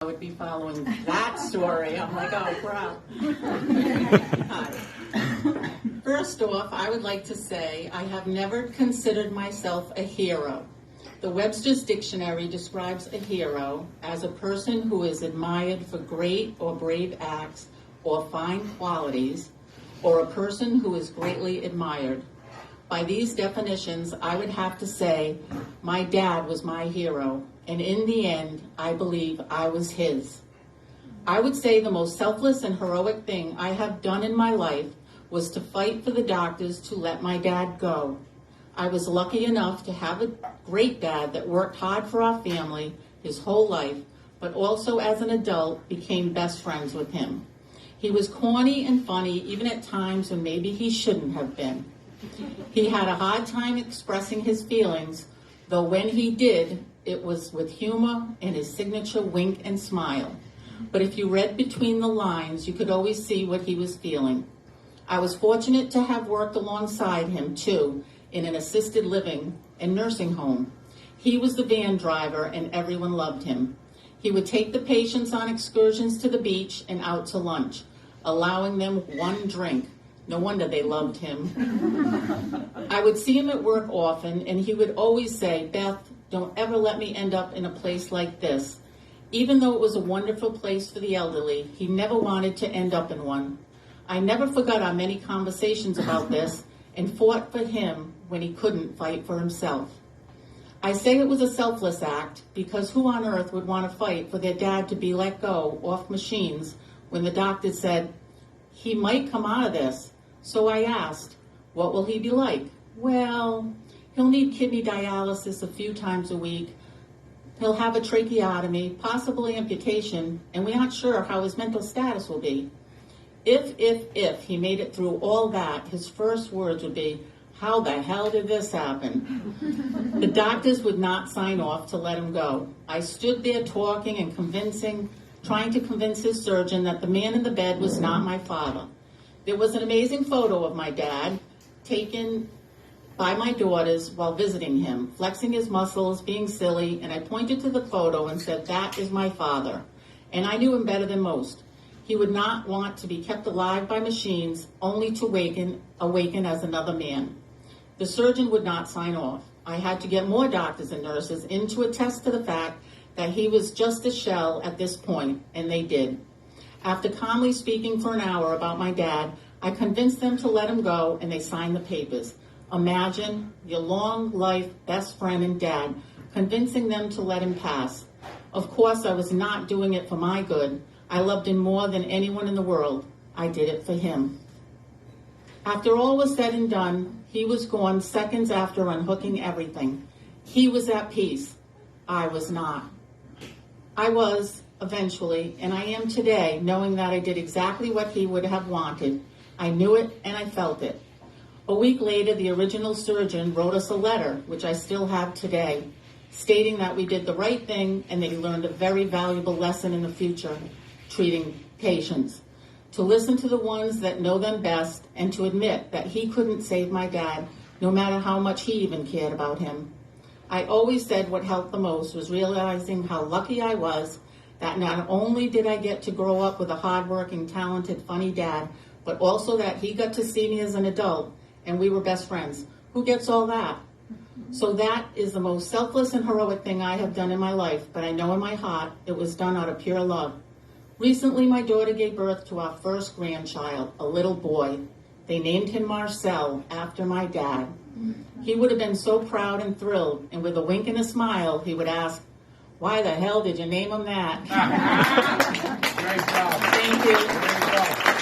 I would be following that story. I'm like, oh, crap. Hi. First off, I would like to say I have never considered myself a hero. The Webster's Dictionary describes a hero as a person who is admired for great or brave acts or fine qualities, or a person who is greatly admired. By these definitions, I would have to say my dad was my hero, and in the end, I believe I was his. I would say the most selfless and heroic thing I have done in my life was to fight for the doctors to let my dad go. I was lucky enough to have a great dad that worked hard for our family his whole life, but also as an adult became best friends with him. He was corny and funny even at times when maybe he shouldn't have been. He had a hard time expressing his feelings, though when he did, it was with humor and his signature wink and smile. But if you read between the lines, you could always see what he was feeling. I was fortunate to have worked alongside him, too, in an assisted living and nursing home. He was the van driver and everyone loved him. He would take the patients on excursions to the beach and out to lunch, allowing them one drink. No wonder they loved him. I would see him at work often, and he would always say, "Beth, don't ever let me end up in a place like this." Even though it was a wonderful place for the elderly, he never wanted to end up in one. I never forgot our many conversations about this and fought for him when he couldn't fight for himself. I say it was a selfless act because who on earth would want to fight for their dad to be let go off machines when the doctor said, "He might come out of this." So I asked, "What will he be like?" "Well, he'll need kidney dialysis a few times a week. He'll have a tracheotomy, possibly amputation, and we're not sure how his mental status will be." If he made it through all that, his first words would be, "How the hell did this happen?" The doctors would not sign off to let him go. I stood there talking and trying to convince his surgeon that the man in the bed was not my father. There was an amazing photo of my dad taken by my daughters while visiting him, flexing his muscles, being silly, and I pointed to the photo and said, "That is my father." And I knew him better than most. He would not want to be kept alive by machines only to awaken as another man. The surgeon would not sign off. I had to get more doctors and nurses in to attest to the fact that he was just a shell at this point, and they did. After calmly speaking for an hour about my dad, I convinced them to let him go, and they signed the papers. Imagine your long life best friend and dad convincing them to let him pass. Of course, I was not doing it for my good. I loved him more than anyone in the world. I did it for him. After all was said and done, he was gone seconds after unhooking everything. He was at peace. I was not. I was, eventually, and I am today, knowing that I did exactly what he would have wanted. I knew it and I felt it. A week later, the original surgeon wrote us a letter, which I still have today, stating that we did the right thing and that he learned a very valuable lesson in the future, treating patients, to listen to the ones that know them best and to admit that he couldn't save my dad, no matter how much he even cared about him. I always said what helped the most was realizing how lucky I was that not only did I get to grow up with a hardworking, talented, funny dad, but also that he got to see me as an adult and we were best friends. Who gets all that? So that is the most selfless and heroic thing I have done in my life, but I know in my heart it was done out of pure love. Recently, my daughter gave birth to our first grandchild, a little boy. They named him Marcel after my dad. He would have been so proud and thrilled, and with a wink and a smile, he would ask, "Why the hell did you name him that?" Great job. Thank you. Great job.